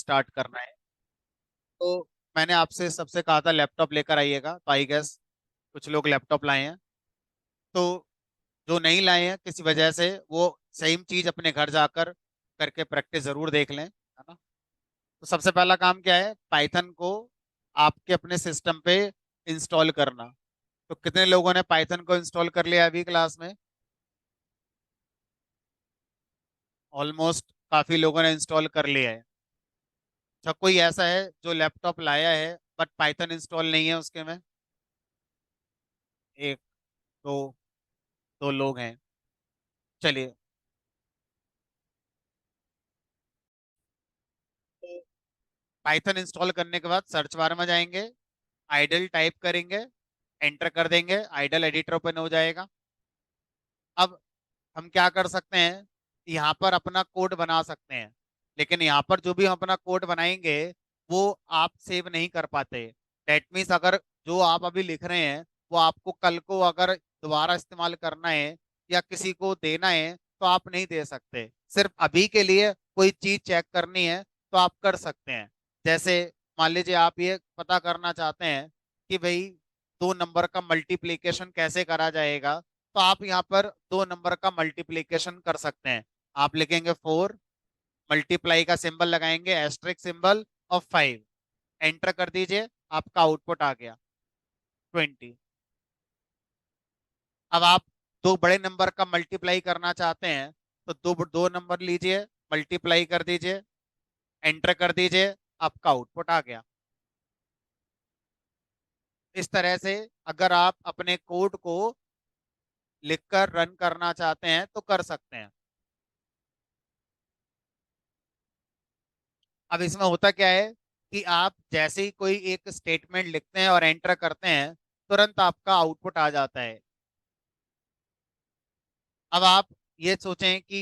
Start करना है। तो मैंने आपसे सबसे कहा था लैपटॉप लेकर आइएगा, तो आई गेस कुछ लोग लैपटॉप लाए हैं। तो जो नहीं लाए हैं किसी वजह से, वो सेम चीज अपने घर जाकर करके प्रैक्टिस जरूर देख लें, है ना। तो सबसे पहला काम क्या है, पाइथन को आपके अपने सिस्टम पे इंस्टॉल करना। तो कितने लोगों ने पाइथन को इंस्टॉल कर लिया अभी क्लास में? ऑलमोस्ट काफी लोगों ने इंस्टॉल कर लिया है। अच्छा, कोई ऐसा है जो लैपटॉप लाया है बट पाइथन इंस्टॉल नहीं है उसके में? एक, दो, दो लोग हैं। चलिए, पाइथन इंस्टॉल करने के बाद सर्च बार में जाएंगे, आइडल टाइप करेंगे, एंटर कर देंगे, आइडल एडिटर ओपन हो जाएगा। अब हम क्या कर सकते हैं, यहाँ पर अपना कोड बना सकते हैं। लेकिन यहाँ पर जो भी हम अपना कोड बनाएंगे वो आप सेव नहीं कर पाते। डेट मीन्स अगर जो आप अभी लिख रहे हैं वो आपको कल को अगर दोबारा इस्तेमाल करना है या किसी को देना है तो आप नहीं दे सकते। सिर्फ अभी के लिए कोई चीज चेक करनी है तो आप कर सकते हैं। जैसे मान लीजिए आप ये पता करना चाहते हैं कि भाई 2 नंबर का मल्टीप्लिकेशन कैसे करा जाएगा, तो आप यहाँ पर 2 नंबर का मल्टीप्लिकेशन कर सकते हैं। आप लिखेंगे 4, मल्टीप्लाई का सिंबल लगाएंगे, एस्ट्रिक सिंबल, और 5, एंटर कर दीजिए, आपका आउटपुट आ गया 20। अब आप दो बड़े नंबर का मल्टीप्लाई करना चाहते हैं तो दो दो नंबर लीजिए, मल्टीप्लाई कर दीजिए, एंटर कर दीजिए, आपका आउटपुट आ गया। इस तरह से अगर आप अपने कोड को लिखकर रन करना चाहते हैं तो कर सकते हैं। अब इसमें होता क्या है कि आप जैसे ही कोई एक स्टेटमेंट लिखते हैं और एंटर करते हैं, तुरंत आपका आउटपुट आ जाता है। अब आप ये सोचें कि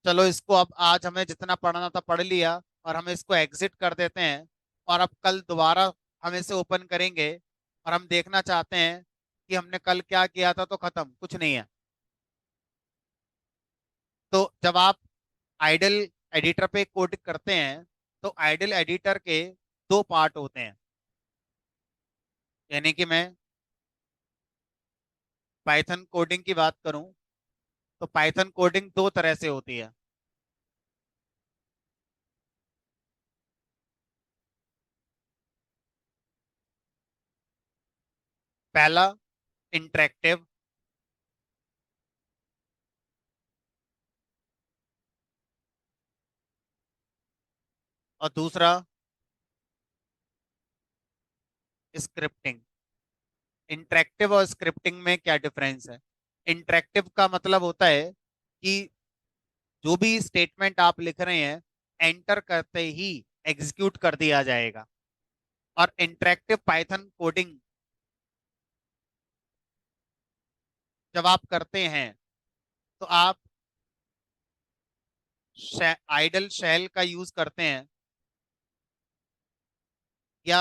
चलो इसको अब आज हमें जितना पढ़ना था पढ़ लिया और हम इसको एग्जिट कर देते हैं, और अब कल दोबारा हम इसे ओपन करेंगे और हम देखना चाहते हैं कि हमने कल क्या किया था, तो खत्म, कुछ नहीं है। तो जब आप आइडल एडिटर पे कोड करते हैं तो आइडल एडिटर के दो पार्ट होते हैं। यानी कि मैं पाइथन कोडिंग की बात करूं तो पाइथन कोडिंग दो तरह से होती है। पहला, इंटरेक्टिव, और दूसरा स्क्रिप्टिंग। इंटरेक्टिव और स्क्रिप्टिंग में क्या डिफरेंस है? इंटरेक्टिव का मतलब होता है कि जो भी स्टेटमेंट आप लिख रहे हैं एंटर करते ही एग्जीक्यूट कर दिया जाएगा। और इंटरेक्टिव पाइथन कोडिंग जब आप करते हैं तो आप आइडल शेल का यूज करते हैं, या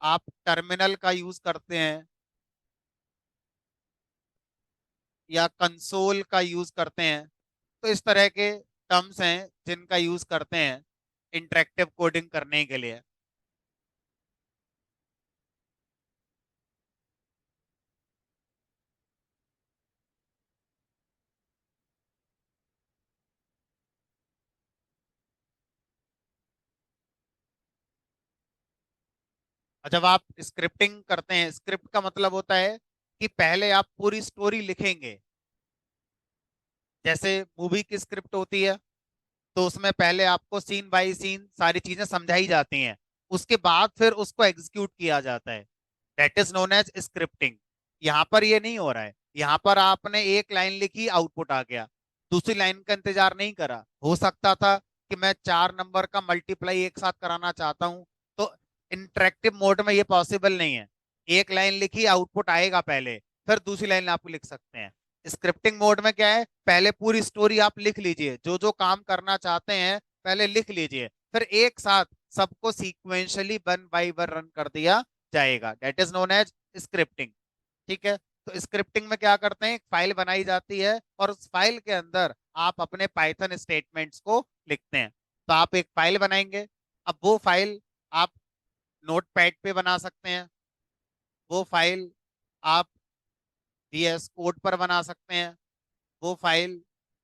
आप टर्मिनल का यूज करते हैं, या कंसोल का यूज करते हैं। तो इस तरह के टर्म्स हैं जिनका यूज करते हैं इंटरेक्टिव कोडिंग करने के लिए। और जब आप स्क्रिप्टिंग करते हैं, स्क्रिप्ट का मतलब होता है कि पहले आप पूरी स्टोरी लिखेंगे। जैसे मूवी की स्क्रिप्ट होती है तो उसमें पहले आपको सीन बाय सीन सारी चीजें समझाई जाती हैं, उसके बाद फिर उसको एग्जीक्यूट किया जाता है। That is known as scripting. यहाँ पर ये नहीं हो रहा है। यहाँ पर आपने एक लाइन लिखी, आउटपुट आ गया, दूसरी लाइन का इंतजार नहीं करा। हो सकता था कि मैं 4 नंबर का मल्टीप्लाई एक साथ कराना चाहता हूँ, तो इंटरेक्टिव मोड में ये पॉसिबल नहीं है। एक लाइन लिखी, आउटपुट आएगा पहले, फिर दूसरी लाइन आप लिख सकते हैं। स्क्रिप्टिंग मोड में क्या है, पहले पूरी स्टोरी आप लिख लीजिए, जो जो काम करना चाहते हैं पहले लिख लीजिए, फिर एक साथ सबको sequentially one by one run कर दिया जाएगा। That is known as scripting. ठीक है। तो स्क्रिप्टिंग में क्या करते हैं, एक फाइल बनाई जाती है और उस फाइल के अंदर आप अपने पाइथन स्टेटमेंट्स को लिखते हैं। तो आप एक फाइल बनाएंगे। अब वो फाइल आप नोटपैड पे बना सकते हैं, वो फाइल आप VS कोड पर बना सकते हैं, वो फाइल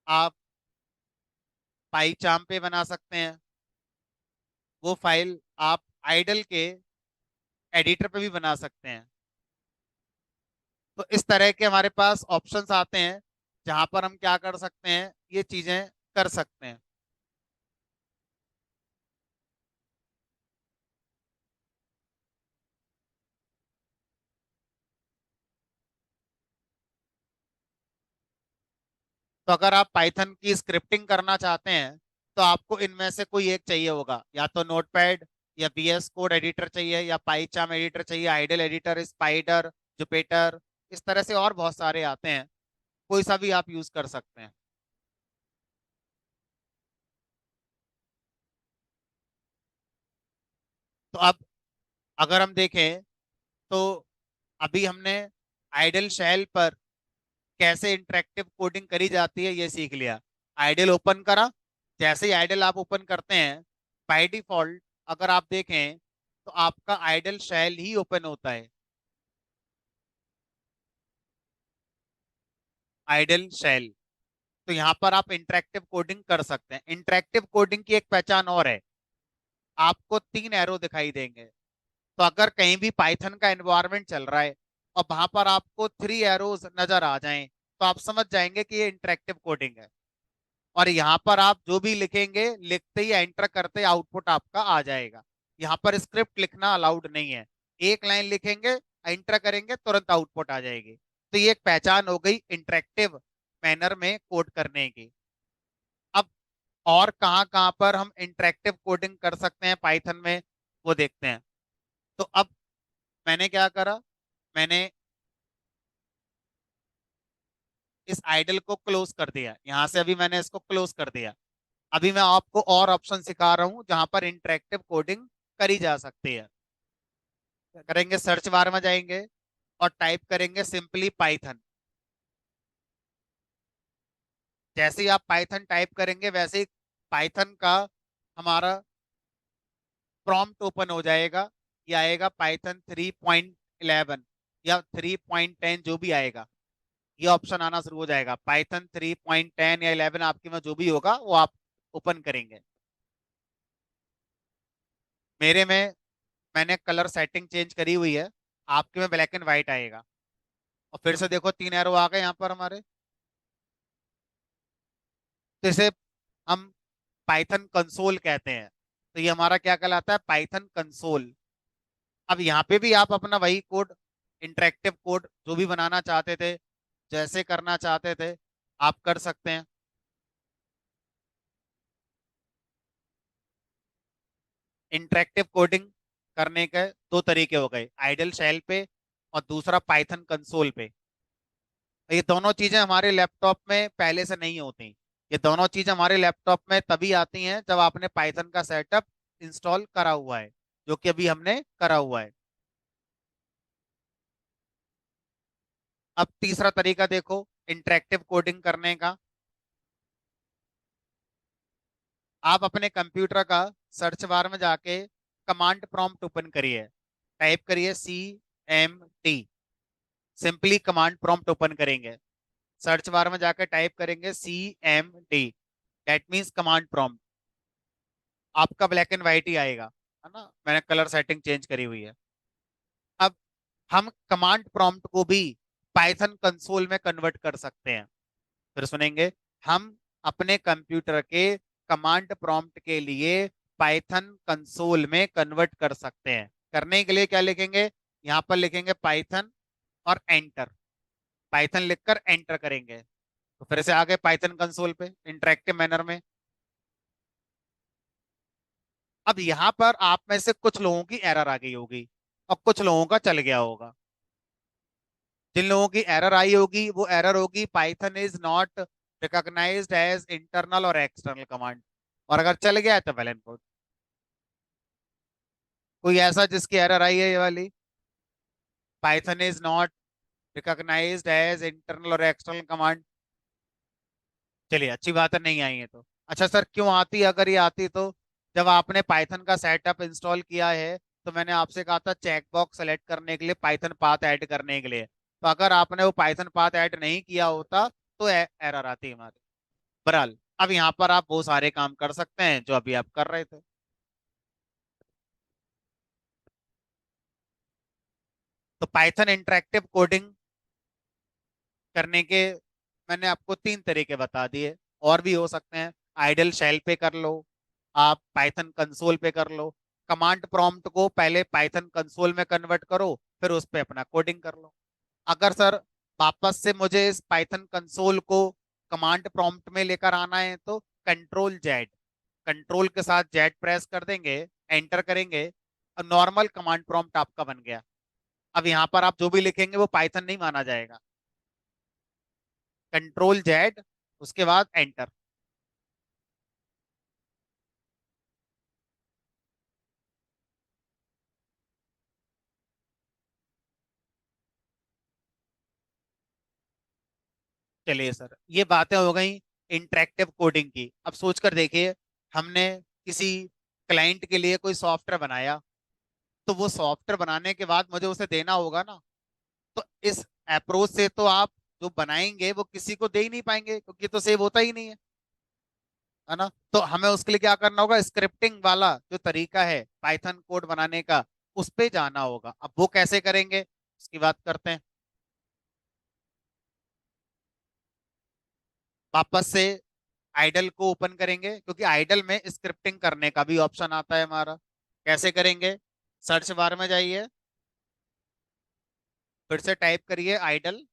आप पाईचार्म पे बना सकते हैं, वो फाइल आप आइडल के एडिटर पे भी बना सकते हैं। तो इस तरह के हमारे पास ऑप्शंस आते हैं जहां पर हम क्या कर सकते हैं, ये चीजें कर सकते हैं। तो अगर आप पाइथन की स्क्रिप्टिंग करना चाहते हैं तो आपको इनमें से कोई एक चाहिए होगा, या तो नोटपैड या VS कोड एडिटर चाहिए या पाईचार्म एडिटर चाहिए, आइडल एडिटर, स्पाइडर, जुपिटर, इस तरह से और बहुत सारे आते हैं। कोई सा भी आप यूज कर सकते हैं। तो अब अगर हम देखें तो अभी हमने आइडल शेल पर कैसे इंटरेक्टिव कोडिंग करी जाती है ये सीख लिया। आइडल ओपन करा, जैसे ही आइडल आप ओपन करते हैं, बाय डिफॉल्ट अगर आप देखें तो आपका आइडल शेल ही ओपन होता है। Idle shell. तो यहाँ पर आप इंटरेक्टिव कोडिंग कर सकते हैं। इंटरेक्टिव कोडिंग की एक पहचान और है, आपको 3 एरो दिखाई देंगे। तो अगर कहीं भी पाइथन का एनवायरनमेंट चल रहा है और वहां पर आपको 3 एरोज नजर आ जाएं, तो आप समझ जाएंगे कि ये इंटरेक्टिव कोडिंग है। और यहाँ पर आप जो भी लिखेंगे, लिखते ही एंटर करते आउटपुट आपका आ जाएगा। यहाँ पर स्क्रिप्ट लिखना अलाउड नहीं है। एक लाइन लिखेंगे, एंटर करेंगे, तुरंत आउटपुट आ जाएगी। तो ये एक पहचान हो गई इंटरेक्टिव मैनर में कोड करने की। अब और कहाँ कहाँ पर हम इंटरेक्टिव कोडिंग कर सकते हैं पाइथन में, वो देखते हैं। तो अब मैंने क्या करा, मैंने इस आइडल को क्लोज कर दिया, यहां से अभी मैंने इसको क्लोज कर दिया। अभी मैं आपको और ऑप्शन सिखा रहा हूं जहां पर इंटरेक्टिव कोडिंग करी जा सकती है। क्या करेंगे, सर्च बार में जाएंगे और टाइप करेंगे सिंपली पाइथन। जैसे ही आप पाइथन टाइप करेंगे वैसे ही पाइथन का हमारा प्रॉम्प्ट ओपन हो जाएगा। ये आएगा पाइथन 3.11 या 3.10, जो भी आएगा ये ऑप्शन आना शुरू हो जाएगा। पाइथन 3.10 या 11 आपके में जो भी होगा वो आप ओपन करेंगे। मेरे में मैंने कलर सेटिंग चेंज करी हुई है, आपके में ब्लैक एंड व्हाइट आएगा। और फिर से देखो 3 एरो आ गए यहाँ पर हमारे। तो इसे हम पाइथन कंसोल कहते हैं। तो ये हमारा क्या कहलाता है, पाइथन कंसोल। अब यहाँ पे भी आप अपना वही कोड, इंटरेक्टिव कोड जो भी बनाना चाहते थे, जैसे करना चाहते थे, आप कर सकते हैं। इंटरेक्टिव कोडिंग करने के 2 तरीके हो गए, आइडल शेल पे और दूसरा पाइथन कंसोल पे। ये दोनों चीजें हमारे लैपटॉप में पहले से नहीं होती। ये दोनों चीजें हमारे लैपटॉप में तभी आती हैं जब आपने पाइथन का सेटअप इंस्टॉल करा हुआ है, जो कि अभी हमने करा हुआ है। अब तीसरा तरीका देखो इंटरेक्टिव कोडिंग करने का। आप अपने कंप्यूटर का सर्च बार में जाके कमांड प्रॉम्प्ट ओपन करिए, टाइप करिए CMD। Simply command prompt open करेंगे, सर्च बार में जाकर टाइप करेंगे CMD, that means command prompt. आपका ब्लैक एंड व्हाइट ही आएगा, है ना, मैंने कलर सेटिंग चेंज करी हुई है। अब हम कमांड प्रॉम्प्ट को भी पाइथन कंसोल में कन्वर्ट कर सकते हैं। फिर सुनेंगे, हम अपने कंप्यूटर के कमांड प्रॉम्प्ट के लिए पाइथन कंसोल में कन्वर्ट कर सकते हैं। करने के लिए क्या लिखेंगे, यहाँ पर लिखेंगे पाइथन और एंटर। पाइथन लिखकर एंटर करेंगे तो फिर से आ गए पाइथन कंसोल पे इंटरेक्टिव मैनर में। अब यहाँ पर आप में से कुछ लोगों की एरर आ गई होगी और कुछ लोगों का चल गया होगा। जिन लोगों की एरर आई होगी वो एरर होगी Python is not recognized as internal और एक्सटर्नल कमांड। और अगर चल गया है तो वेल एंड गुड। कोई ऐसा जिसकी एरर आई है ये वाली? Python is not recognized as internal और एक्सटर्नल कमांड। चलिए अच्छी बात है, नहीं आई है तो। अच्छा सर, क्यों आती? अगर ये आती तो जब आपने पाइथन का सेटअप इंस्टॉल किया है तो मैंने आपसे कहा था चेक बॉक्स सेलेक्ट करने के लिए, पाइथन पाथ ऐड करने के लिए। तो अगर आपने वो पाइथन पाथ ऐड नहीं किया होता तो एरर आती हमारी। बहरहाल अब यहाँ पर आप वो सारे काम कर सकते हैं जो अभी आप कर रहे थे। तो पाइथन इंटरेक्टिव कोडिंग करने के मैंने आपको तीन तरीके बता दिए। और भी हो सकते हैं। आइडल शेल पे कर लो, आप पाइथन कंसोल पे कर लो। कमांड प्रॉम्प्ट को पहले पाइथन कंसोल में कन्वर्ट करो, फिर उस पे अपना कोडिंग कर लो। अगर सर वापस से मुझे इस पाइथन कंसोल को कमांड प्रॉम्प्ट में लेकर आना है तो कंट्रोल जेड, कंट्रोल के साथ जेड प्रेस कर देंगे, एंटर करेंगे और नॉर्मल कमांड प्रॉम्प्ट आपका बन गया। अब यहाँ पर आप जो भी लिखेंगे वो पाइथन नहीं माना जाएगा। कंट्रोल जेड, उसके बाद एंटर। चलिए सर, ये बातें हो गई इंटरेक्टिव कोडिंग की। अब सोच कर देखिए, हमने किसी क्लाइंट के लिए कोई सॉफ्टवेयर बनाया, तो वो सॉफ्टवेयर बनाने के बाद मुझे उसे देना होगा ना। तो इस अप्रोच से तो आप जो बनाएंगे वो किसी को दे ही नहीं पाएंगे, क्योंकि तो सेव होता ही नहीं है ना। तो हमें उसके लिए क्या करना होगा? स्क्रिप्टिंग वाला जो तरीका है पाइथन कोड बनाने का, उस पे जाना होगा। अब वो कैसे करेंगे उसकी बात करते हैं। वापस से आइडल को ओपन करेंगे, क्योंकि आइडल में स्क्रिप्टिंग करने का भी ऑप्शन आता है हमारा। कैसे करेंगे? सर्च बार में जाइए, फिर से टाइप करिए आइडल,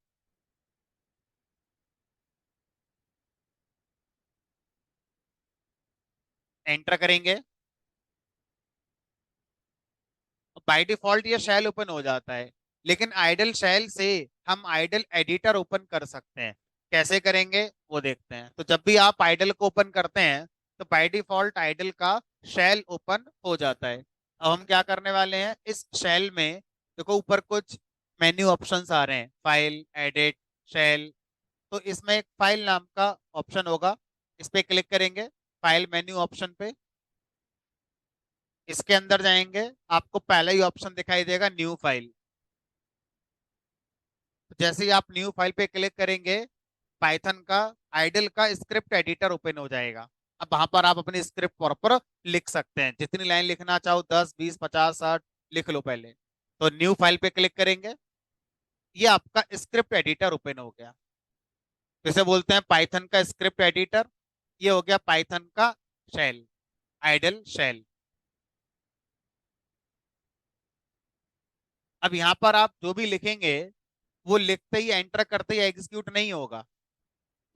एंटर करेंगे। बाय डिफॉल्ट ये शेल ओपन हो जाता है, लेकिन आइडल शेल से हम आइडल एडिटर ओपन कर सकते हैं। कैसे करेंगे वो देखते हैं। तो जब भी आप आइडल को ओपन करते हैं तो बाय डिफॉल्ट आइडल का शेल ओपन हो जाता है। अब हम क्या करने वाले हैं इस शेल में? देखो ऊपर कुछ मेन्यू ऑप्शंस आ रहे हैं, फाइल, एडिट, शेल। तो इसमें एक फाइल नाम का ऑप्शन होगा, इस पे क्लिक करेंगे, फाइल मेन्यू ऑप्शन पे। इसके अंदर जाएंगे, आपको पहला ही ऑप्शन दिखाई देगा न्यू फाइल। तो जैसे ही आप न्यू फाइल पे क्लिक करेंगे, पाइथन का आइडल का स्क्रिप्ट एडिटर ओपन हो जाएगा। अब वहां पर आप अपनी स्क्रिप्ट प्रॉपर लिख सकते हैं, जितनी लाइन लिखना चाहो, 10, 20, 50, 60 लिख लो पहले। तो न्यू फाइल पे क्लिक करेंगे, ये आपका स्क्रिप्ट एडिटर ओपन हो गया। जैसे बोलते हैं पाइथन का स्क्रिप्ट एडिटर, ये हो गया पाइथन का शेल, आइडल शेल। अब यहाँ पर आप जो भी लिखेंगे वो लिखते ही, एंटर करते ही एग्जीक्यूट नहीं होगा।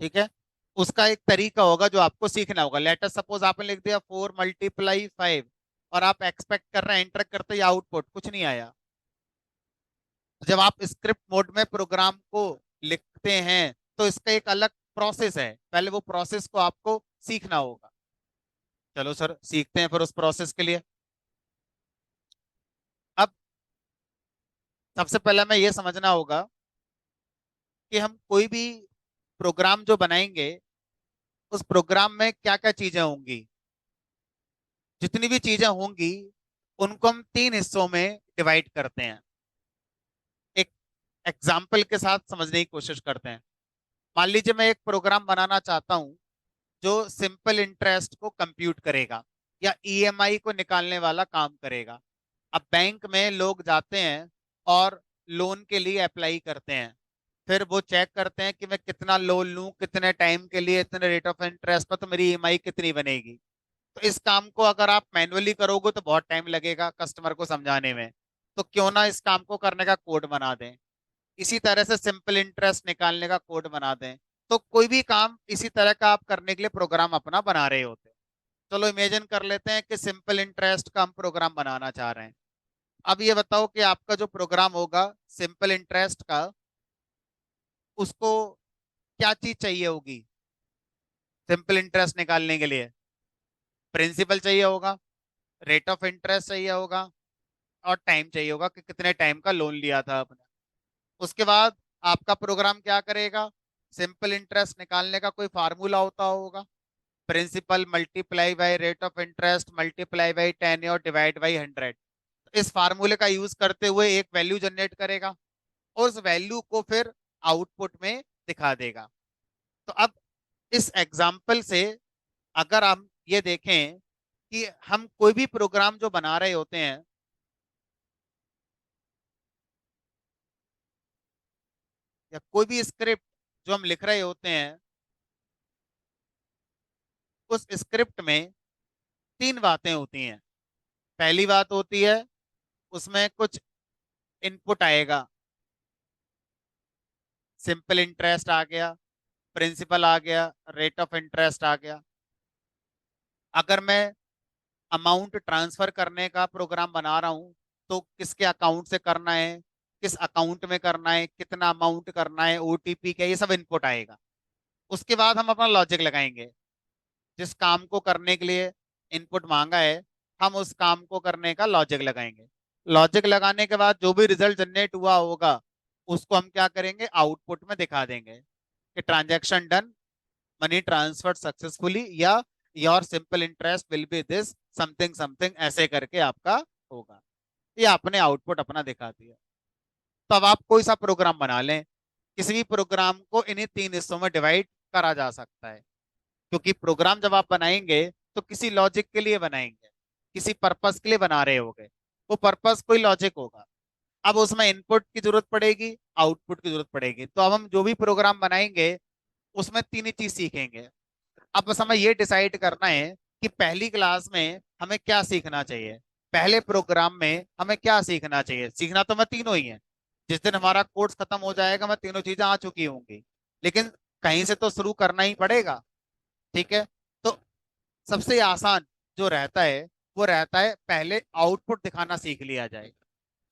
ठीक है, उसका एक तरीका होगा जो आपको सीखना होगा। लेटर सपोज आपने लिख दिया 4 × 5 और आप एक्सपेक्ट कर रहे हैं एंटर करते ही आउटपुट कुछ नहीं आया। तो जब आप स्क्रिप्ट मोड में प्रोग्राम को लिखते हैं तो इसका एक अलग प्रोसेस है, पहले वो प्रोसेस को आपको सीखना होगा। चलो सर सीखते हैं फिर उस प्रोसेस के लिए। अब सबसे पहले हमें यह समझना होगा कि हम कोई भी प्रोग्राम जो बनाएंगे उस प्रोग्राम में क्या क्या चीजें होंगी। जितनी भी चीजें होंगी उनको हम तीन हिस्सों में डिवाइड करते हैं। एक एग्जाम्पल के साथ समझने की कोशिश करते हैं। मान लीजिए मैं एक प्रोग्राम बनाना चाहता हूं जो सिंपल इंटरेस्ट को कंप्यूट करेगा या ईएमआई को निकालने वाला काम करेगा। अब बैंक में लोग जाते हैं और लोन के लिए अप्लाई करते हैं, फिर वो चेक करते हैं कि मैं कितना लोन लूं, कितने टाइम के लिए, इतने रेट ऑफ इंटरेस्ट पर, तो मेरी ईएमआई कितनी बनेगी। तो इस काम को अगर आप मैन्युअली करोगे तो बहुत टाइम लगेगा कस्टमर को समझाने में। तो क्यों ना इस काम को करने का कोड बना दें, इसी तरह से सिंपल इंटरेस्ट निकालने का कोड बना दें। तो कोई भी काम इसी तरह का आप करने के लिए प्रोग्राम अपना बना रहे होते हैं। चलो इमेजिन कर लेते हैं कि सिंपल इंटरेस्ट का हम प्रोग्राम बनाना चाह रहे हैं। अब ये बताओ कि आपका जो प्रोग्राम होगा सिंपल इंटरेस्ट का, उसको क्या चीज चाहिए होगी? सिंपल इंटरेस्ट निकालने के लिए प्रिंसिपल चाहिए होगा, रेट ऑफ इंटरेस्ट चाहिए होगा, और टाइम चाहिए होगा कि कितने टाइम का लोन लिया था आपने। उसके बाद आपका प्रोग्राम क्या करेगा, सिंपल इंटरेस्ट निकालने का कोई फार्मूला होता होगा, principal multiply by rate of interest multiply by 10 और डिवाइड बाय 100। इस फार्मूले का यूज करते हुए एक वैल्यू जनरेट करेगा और उस वैल्यू को फिर आउटपुट में दिखा देगा। तो अब इस एग्जाम्पल से अगर हम ये देखें कि हम कोई भी प्रोग्राम जो बना रहे होते हैं, या कोई भी स्क्रिप्ट जो हम लिख रहे होते हैं, उस स्क्रिप्ट में तीन बातें होती हैं। पहली बात होती है उसमें कुछ इनपुट आएगा, सिंपल इंटरेस्ट आ गया, प्रिंसिपल आ गया, रेट ऑफ इंटरेस्ट आ गया। अगर मैं अमाउंट ट्रांसफर करने का प्रोग्राम बना रहा हूं तो किसके अकाउंट से करना है, किस अकाउंट में करना है, कितना अमाउंट करना है, ओटीपी क्या, ये सब इनपुट आएगा। उसके बाद हम अपना लॉजिक लगाएंगे, जिस काम को करने के लिए इनपुट मांगा है हम उस काम को करने का लॉजिक लगाएंगे। लॉजिक लगाने के बाद जो भी रिजल्ट जनरेट हुआ होगा उसको हम क्या करेंगे, आउटपुट में दिखा देंगे कि transaction done, money transfer successfully, या your simple interest will be this something something, ऐसे करके आपका होगा। ये आपने आउटपुट अपना दिखा दिया। तो अब आप कोई सा प्रोग्राम बना लें, किसी भी प्रोग्राम को इन्हीं तीन हिस्सों में डिवाइड करा जा सकता है, क्योंकि प्रोग्राम जब आप बनाएंगे तो किसी लॉजिक के लिए बनाएंगे, किसी पर्पस के लिए बना रहे होगे, वो पर्पस कोई लॉजिक होगा। अब उसमें इनपुट की जरूरत पड़ेगी, आउटपुट की जरूरत पड़ेगी। तो अब हम जो भी प्रोग्राम बनाएंगे उसमें तीन ही चीज सीखेंगे। अब बस हमें ये डिसाइड करना है कि पहली क्लास में हमें क्या सीखना चाहिए, पहले प्रोग्राम में हमें क्या सीखना चाहिए। सीखना तो मैं तीनों ही है, जिस दिन हमारा कोर्स खत्म हो जाएगा मैं तीनों चीजें आ चुकी होंगी, लेकिन कहीं से तो शुरू करना ही पड़ेगा। ठीक है, तो सबसे आसान जो रहता है वो रहता है पहले आउटपुट दिखाना सीख लिया जाए।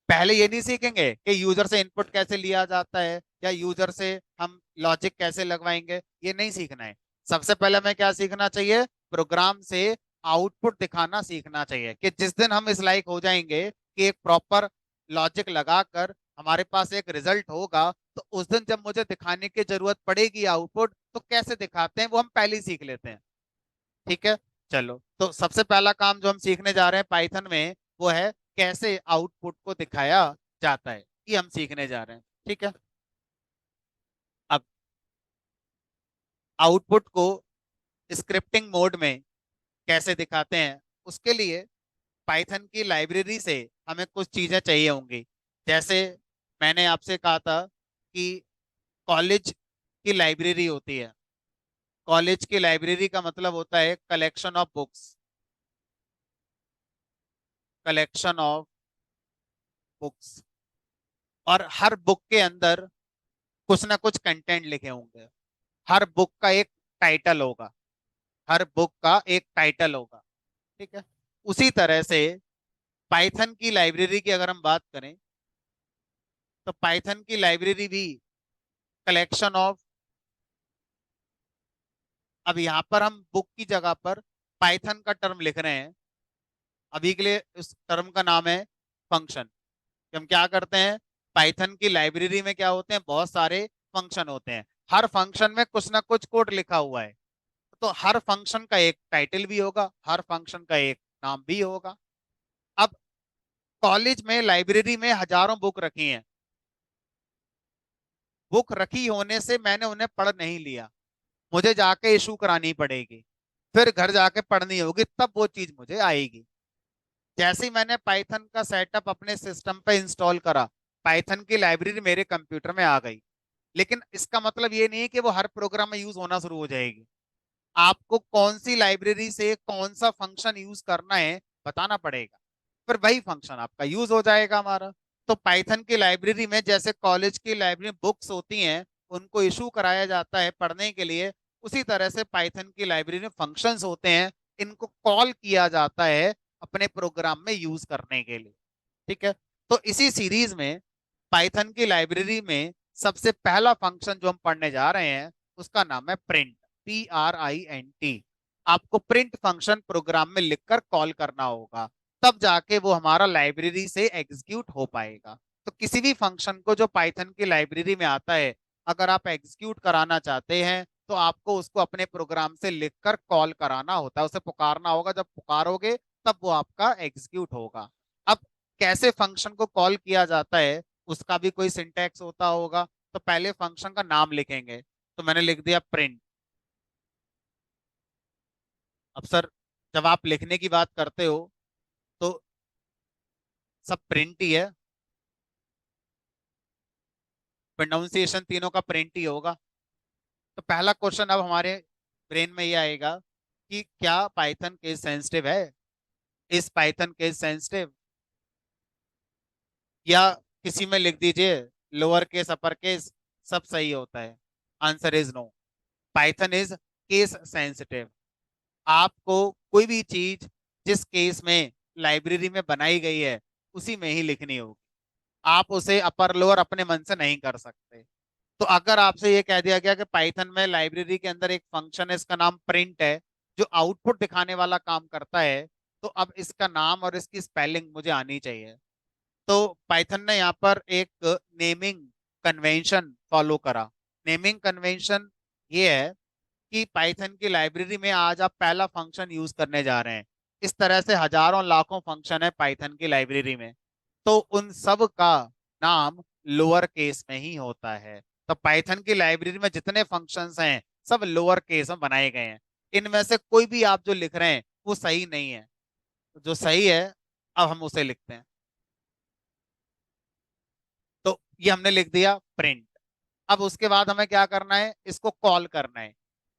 पहले ये नहीं सीखेंगे कि यूजर से इनपुट कैसे लिया जाता है या यूजर से हम लॉजिक कैसे लगवाएंगे, ये नहीं सीखना है। सबसे पहले हमें क्या सीखना चाहिए, प्रोग्राम से आउटपुट दिखाना सीखना चाहिए। कि जिस दिन हम इस लायक हो जाएंगे कि एक प्रॉपर लॉजिक लगाकर हमारे पास एक रिजल्ट होगा, तो उस दिन जब मुझे दिखाने की जरूरत पड़ेगी आउटपुट, तो कैसे दिखाते हैं वो हम पहले ही सीख लेते हैं। ठीक है, चलो तो सबसे पहला काम जो हम सीखने जा रहे हैं पाइथन में वो है कैसे आउटपुट को दिखाया जाता है, ये हम सीखने जा रहे हैं। ठीक है, अब आउटपुट को स्क्रिप्टिंग मोड में कैसे दिखाते हैं, उसके लिए पाइथन की लाइब्रेरी से हमें कुछ चीजें चाहिए होंगी। जैसे मैंने आपसे कहा था कि कॉलेज की लाइब्रेरी होती है। कॉलेज की लाइब्रेरी का मतलब होता है collection of books, collection of books. और हर बुक के अंदर कुछ ना कुछ कंटेंट लिखे होंगे। हर बुक का एक टाइटल होगा, हर बुक का एक टाइटल होगा। ठीक है, उसी तरह से पाइथन की लाइब्रेरी की अगर हम बात करें तो पाइथन की लाइब्रेरी भी कलेक्शन ऑफ, अब यहाँ पर हम बुक की जगह पर पाइथन का टर्म लिख रहे हैं। अभी के लिए उस टर्म का नाम है फंक्शन। हम क्या करते हैं, पाइथन की लाइब्रेरी में क्या होते हैं, बहुत सारे फंक्शन होते हैं। हर फंक्शन में कुछ ना कुछ कोड लिखा हुआ है। तो हर फंक्शन का एक टाइटल भी होगा, हर फंक्शन का एक नाम भी होगा। अब कॉलेज में लाइब्रेरी में हजारों बुक रखी हैं। बुक रखी होने से मैंने उन्हें पढ़ नहीं लिया, मुझे जाके इशू करानी पड़ेगी, फिर घर जाके पढ़नी होगी, तब वो चीज मुझे आएगी। जैसे ही मैंने पाइथन का सेटअप अपने सिस्टम पे इंस्टॉल करा, पाइथन की लाइब्रेरी मेरे कंप्यूटर में आ गई। लेकिन इसका मतलब ये नहीं है कि वो हर प्रोग्राम में यूज होना शुरू हो जाएगी। आपको कौन सी लाइब्रेरी से कौन सा फंक्शन यूज करना है बताना पड़ेगा, फिर वही फंक्शन आपका यूज हो जाएगा हमारा। तो पाइथन की लाइब्रेरी में जैसे कॉलेज की लाइब्रेरी बुक्स होती हैं, उनको इशू कराया जाता है पढ़ने के लिए, उसी तरह से पाइथन की लाइब्रेरी में फंक्शंस होते हैं, इनको कॉल किया जाता है अपने प्रोग्राम में यूज करने के लिए। ठीक है, तो इसी सीरीज में पाइथन की लाइब्रेरी में सबसे पहला फंक्शन जो हम पढ़ने जा रहे हैं उसका नाम है प्रिंट, PRINT। आपको प्रिंट फंक्शन प्रोग्राम में लिखकर कॉल करना होगा। तब जाके वो हमारा लाइब्रेरी से एग्जीक्यूट हो पाएगा। तो किसी भी फंक्शन को जो पाइथन की लाइब्रेरी में आता है, अगर आप एग्जीक्यूट कराना चाहते हैं तो आपको उसको अपने प्रोग्राम से लिखकर कॉल कराना होता है, उसे पुकारना होगा। जब पुकारोगे तब वो आपका एग्जीक्यूट होगा। अब कैसे फंक्शन को कॉल किया जाता है उसका भी कोई सिंटैक्स होता होगा। तो पहले फंक्शन का नाम लिखेंगे, तो मैंने लिख दिया प्रिंट। अब सर, जब आप लिखने की बात करते हो तो सब प्रिंट ही है, प्रोनाउंसिएशन तीनों का प्रिंट ही होगा। तो पहला क्वेश्चन अब हमारे ब्रेन में ये आएगा कि क्या पाइथन केस सेंसिटिव है? इस पाइथन केस सेंसिटिव, या किसी में लिख दीजिए लोअर केस अपर केस, सब सही होता है। Answer is no, Python is case sensitive. आपको कोई भी चीज जिस केस में लाइब्रेरी में बनाई गई है उसी में ही लिखनी होगी। आप उसे अपर लोअर अपने मन से नहीं कर सकते। तो अगर आपसे ये कह दिया गया कि पाइथन में लाइब्रेरी के अंदर एक फंक्शन है, इसका नाम प्रिंट है, जो आउटपुट दिखाने वाला काम करता है, तो अब इसका नाम और इसकी स्पेलिंग मुझे आनी चाहिए। तो पाइथन ने यहाँ पर एक नेमिंग कन्वेंशन फॉलो करा। नेमिंग कन्वेंशन ये है कि पाइथन की लाइब्रेरी में आज आप पहला फंक्शन यूज करने जा रहे हैं। इस तरह से हजारों लाखों फंक्शन है पाइथन की लाइब्रेरी में, तो उन सब का नाम लोअर केस में ही होता है। तो पाइथन की लाइब्रेरी में जितने फंक्शंस हैं सब लोअर केस में बनाए गए हैं। इनमें से कोई भी आप जो लिख रहे हैं वो सही नहीं है। जो सही है अब हम उसे लिखते हैं। तो ये हमने लिख दिया प्रिंट। अब उसके बाद हमें क्या करना है, इसको कॉल करना है।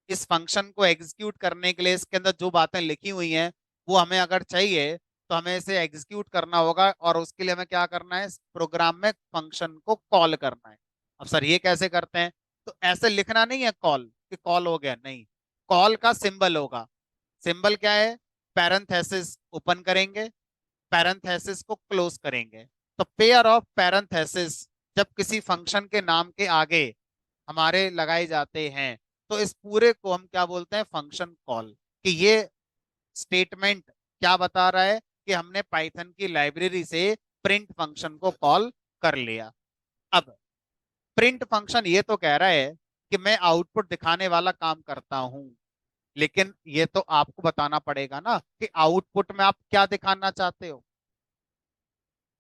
इस फंक्शन को एग्जीक्यूट करने के लिए इसके अंदर जो बातें लिखी हुई हैं वो हमें अगर चाहिए तो हमें इसे एग्जीक्यूट करना होगा, और उसके लिए हमें क्या करना है, प्रोग्राम में फंक्शन को कॉल करना है। अब सर ये कैसे करते हैं? तो ऐसे लिखना नहीं है कॉल कि कॉल हो गया, नहीं। कॉल का सिंबल होगा। सिंबल क्या है? पैरेंथेसिस ओपन करेंगे, पैरेंथेसिस को क्लोज करेंगे। तो पेयर ऑफ पैरेंथेसिस जब किसी फंक्शन के नाम के आगे हमारे लगाए जाते हैं तो इस पूरे को हम क्या बोलते हैं, फंक्शन कॉल। कि ये स्टेटमेंट क्या बता रहा है कि हमने पाइथन की लाइब्रेरी से प्रिंट फंक्शन को कॉल कर लिया। अब प्रिंट फंक्शन ये तो कह रहा है कि मैं आउटपुट दिखाने वाला काम करता हूं, लेकिन ये तो आपको बताना पड़ेगा ना कि आउटपुट में आप क्या दिखाना चाहते हो।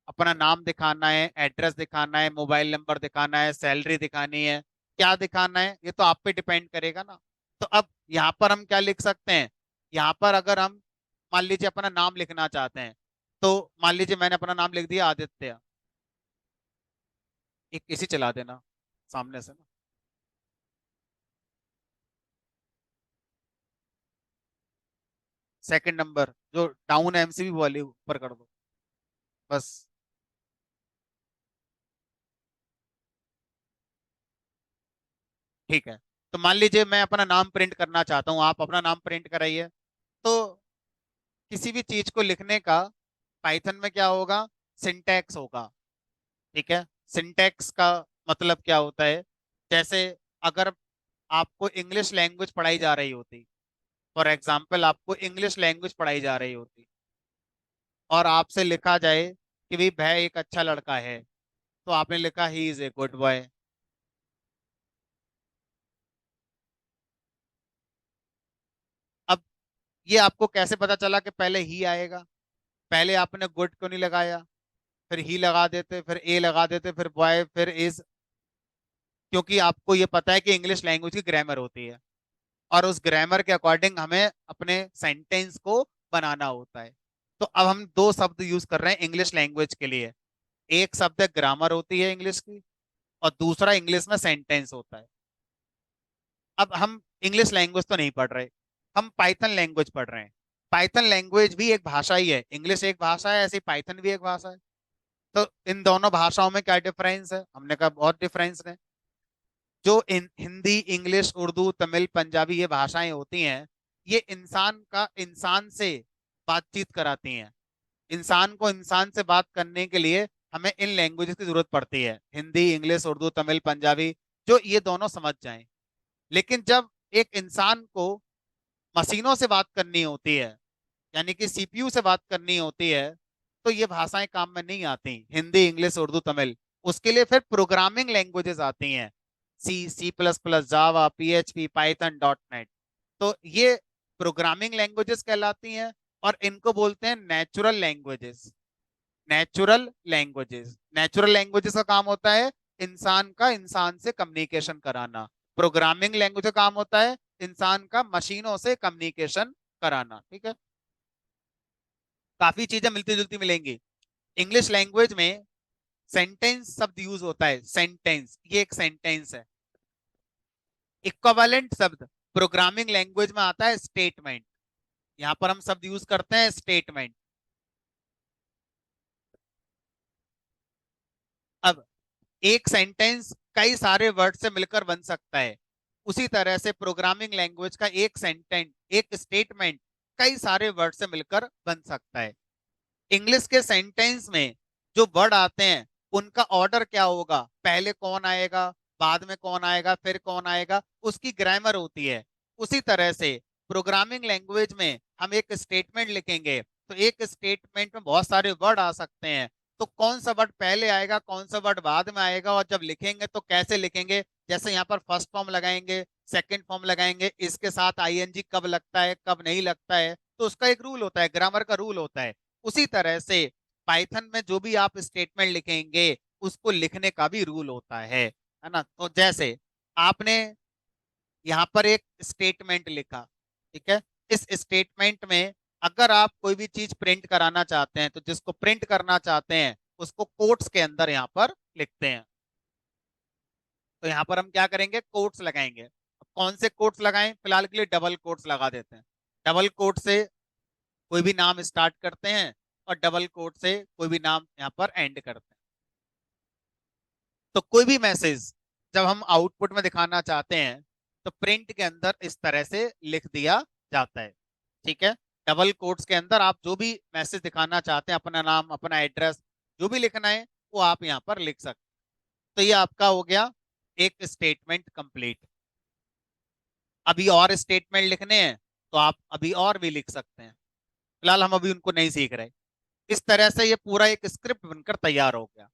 अपना नाम दिखाना है, एड्रेस दिखाना है, मोबाइल नंबर दिखाना है, सैलरी दिखानी है, क्या दिखाना है ये तो आप पे डिपेंड करेगा ना। तो अब यहाँ पर हम क्या लिख सकते हैं, यहाँ पर अगर हम मान लीजिए अपना नाम लिखना चाहते हैं, तो मान लीजिए मैंने अपना नाम लिख दिया आदित्य। एक इसी चला देना सामने से ना। सेकंड नंबर जो डाउन एमसीबी वाली ऊपर कर दो बस। ठीक है, तो मान लीजिए मैं अपना नाम प्रिंट करना चाहता हूँ, आप अपना नाम प्रिंट कराइए। तो किसी भी चीज को लिखने का पाइथन में क्या होगा, सिंटैक्स होगा। ठीक है, सिंटैक्स का मतलब क्या होता है? जैसे अगर आपको इंग्लिश लैंग्वेज पढ़ाई जा रही होती, फॉर एग्जाम्पल आपको इंग्लिश लैंग्वेज पढ़ाई जा रही होती, और आपसे लिखा जाए कि भाई भय एक अच्छा लड़का है, तो आपने लिखा he is a good boy. अब ये आपको कैसे पता चला कि पहले ही आएगा? पहले आपने गुड क्यों नहीं लगाया? फिर ही लगा देते, फिर ए लगा देते, फिर बॉय, फिर इज। क्योंकि आपको ये पता है कि इंग्लिश लैंग्वेज की ग्रामर होती है, और उस ग्रामर के अकॉर्डिंग हमें अपने सेंटेंस को बनाना होता है। तो अब हम दो शब्द यूज कर रहे हैं इंग्लिश लैंग्वेज के लिए। एक शब्द है ग्रामर होती है इंग्लिश की, और दूसरा इंग्लिश में सेंटेंस होता है। अब हम इंग्लिश लैंग्वेज तो नहीं पढ़ रहे, हम पाइथन लैंग्वेज पढ़ रहे हैं। पाइथन लैंग्वेज भी एक भाषा ही है, इंग्लिश एक भाषा है, ऐसे पाइथन भी एक भाषा है। तो इन दोनों भाषाओं में क्या डिफरेंस है? हमने कहा बहुत डिफरेंस है। जो हिंदी, इंग्लिश, उर्दू, तमिल, पंजाबी ये भाषाएं होती हैं, ये इंसान का इंसान से बातचीत कराती हैं। इंसान को इंसान से बात करने के लिए हमें इन लैंग्वेजेस की जरूरत पड़ती है, हिंदी, इंग्लिश, उर्दू, तमिल, पंजाबी, जो ये दोनों समझ जाएं। लेकिन जब एक इंसान को मशीनों से बात करनी होती है, यानी कि सीपीयू से बात करनी होती है, तो ये भाषाएं काम में नहीं आती, हिंदी इंग्लिश उर्दू तमिल। उसके लिए फिर प्रोग्रामिंग लैंग्वेजेस आती हैं, सी प्लस प्लस, जावा, पीएचपी, पाइथन, डॉट नेट। तो ये प्रोग्रामिंग लैंग्वेजेस कहलाती हैं, और इनको बोलते हैं नेचुरल लैंग्वेजेस। नेचुरल लैंग्वेजेस का काम होता है इंसान का इंसान से कम्युनिकेशन कराना। प्रोग्रामिंग लैंग्वेज का काम होता है इंसान का मशीनों से कम्युनिकेशन कराना। ठीक है, काफी चीजें मिलती जुलती मिलेंगी। इंग्लिश लैंग्वेज में सेंटेंस शब्द यूज होता है, सेंटेंस, ये एक सेंटेंस है। इक्विवेलेंट शब्द प्रोग्रामिंग लैंग्वेज में आता है स्टेटमेंट। यहां पर हम शब्द यूज करते हैं स्टेटमेंट। अब एक सेंटेंस कई सारे वर्ड से मिलकर बन सकता है, उसी तरह से प्रोग्रामिंग लैंग्वेज का एक सेंटेंस, एक स्टेटमेंट कई सारे वर्ड से मिलकर बन सकता है। इंग्लिश के सेंटेंस में जो वर्ड आते हैं उनका ऑर्डर क्या होगा, पहले कौन आएगा, बाद में कौन आएगा, फिर कौन आएगा, उसकी ग्रामर होती है। उसी तरह से प्रोग्रामिंग लैंग्वेज में हम एक स्टेटमेंट लिखेंगे, तो एक स्टेटमेंट में बहुत सारे वर्ड आ सकते हैं। तो कौन सा वर्ड पहले आएगा, कौन सा वर्ड बाद में आएगा, और जब लिखेंगे तो कैसे लिखेंगे, जैसे यहाँ पर फर्स्ट फॉर्म लगाएंगे, सेकंड फॉर्म लगाएंगे, इसके साथ आईएनजी कब लगता है कब नहीं लगता है, तो उसका एक रूल होता है, ग्रामर का रूल होता है। उसी तरह से पाइथन में जो भी आप स्टेटमेंट लिखेंगे उसको लिखने का भी रूल होता है ना। तो जैसे आपने यहाँ पर एक स्टेटमेंट लिखा, ठीक है, इस स्टेटमेंट में अगर आप कोई भी चीज प्रिंट कराना चाहते हैं, तो जिसको प्रिंट करना चाहते हैं उसको कोट्स के अंदर यहाँ पर लिखते हैं। तो यहाँ पर हम क्या करेंगे, कोट्स लगाएंगे। अब कौन से कोट्स लगाएं, फिलहाल के लिए डबल कोट्स लगा देते हैं। डबल कोट से कोई भी नाम स्टार्ट करते हैं, और डबल कोट से कोई भी नाम यहाँ पर एंड करते हैं। तो कोई भी मैसेज जब हम आउटपुट में दिखाना चाहते हैं, तो प्रिंट के अंदर इस तरह से लिख दिया जाता है। ठीक है, डबल कोट्स के अंदर आप जो भी मैसेज दिखाना चाहते हैं, अपना नाम, अपना एड्रेस, जो भी लिखना है वो आप यहाँ पर लिख सकते हैं। तो ये आपका हो गया एक स्टेटमेंट कंप्लीट। अभी और स्टेटमेंट लिखने हैं तो आप अभी और भी लिख सकते हैं, फिलहाल हम अभी उनको नहीं सीख रहे। इस तरह से ये पूरा एक स्क्रिप्ट बनकर तैयार हो गया।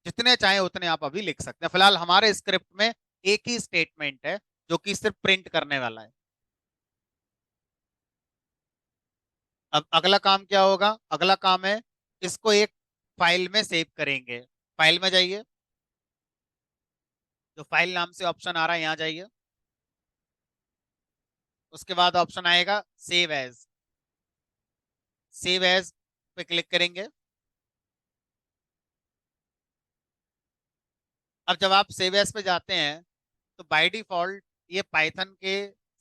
जितने चाहे उतने आप अभी लिख सकते हैं। फिलहाल हमारे स्क्रिप्ट में एक ही स्टेटमेंट है जो कि सिर्फ प्रिंट करने वाला है। अब अगला काम क्या होगा, अगला काम है इसको एक फाइल में सेव करेंगे। फाइल में जाइए, जो फाइल नाम से ऑप्शन आ रहा है यहाँ जाइए। उसके बाद ऑप्शन आएगा सेव एज। सेव एज पे क्लिक करेंगे। अब जब आप सेव एज पे जाते हैं, तो बाय डिफॉल्ट ये पाइथन के